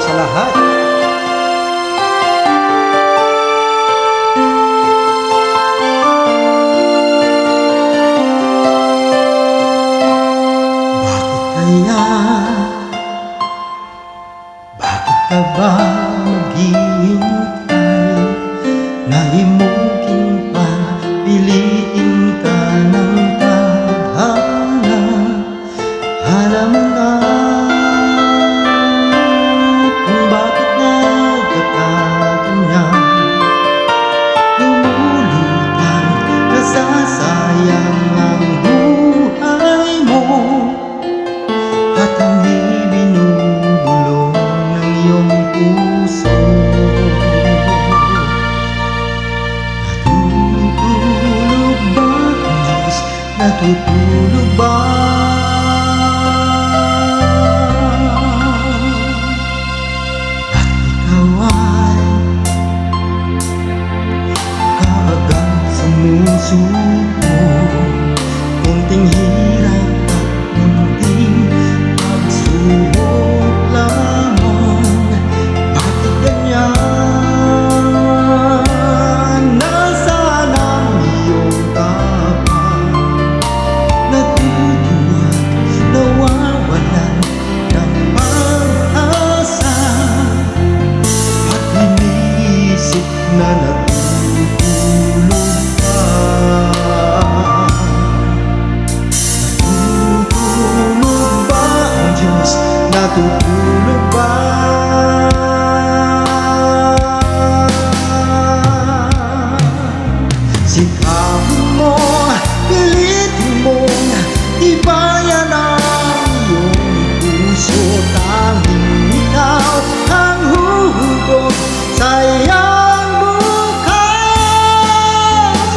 sa lahat. Kaya, bakit ka ba maghihintay? Nahimukin pa, piliin ka ng tadhana. Alam mo na kung bakit nagkakaganyan. Lumulutang, nasasayang ang buhay mo. At ang ibinubulong ng iyong puso. Natutulog ba ang Diyos? Natutulog ba? At ikaw ay kaagang sumusuko. Kunting hirap at kunting pagsubok lamang. Bakit ganyan? Nasaan ang iyong tapang? Natutuwa, nawawalan ng pag-asa. At iniisip na natutulog ka. Natutulog ba ang Diyos? Natutulog ba? Sikapin mo, pilitin mo, ibayan ang iyong puso. Tanging ikaw ang huhugot sa iyong bukas.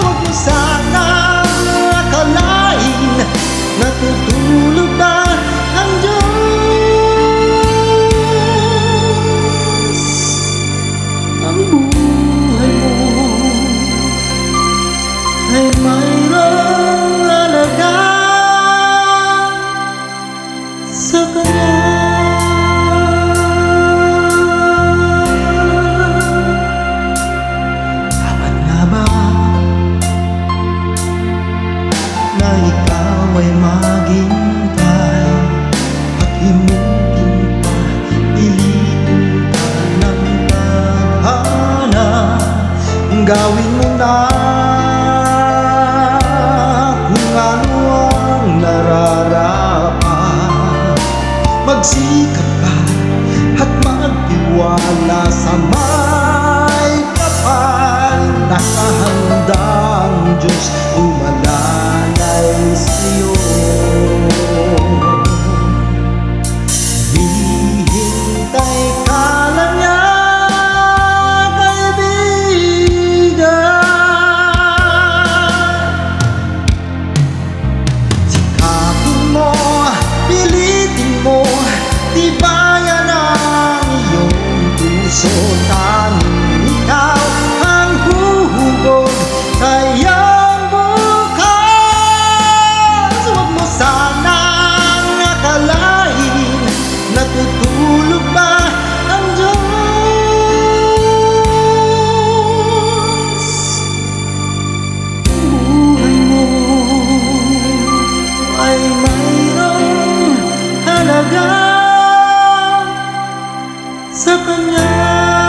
Huwag mo sanang akalain natutulog ba ang Diyos? Ang buhay mo ay mayroong halaga sa Kanya. Dapat nga ba na ikaw ay maghintay at himukin pa, piliin ka ng tadhana? Gawin mo na kung ano ang nararapat. Magsikap ka at magtiwala sa may kapal. Nakahanda ang Diyos umalalay sa'yo. Hihintay ka lang niya, kaibigan. Sikapin mo, pilitin mo, tibayan ang iyong puso. Tanging ikaw ang huhugot sa iyong bukas. Huwag mo sanang akalain natutulog ba ang Diyos? Buhay mo ay mayroong halaga sa Kanya.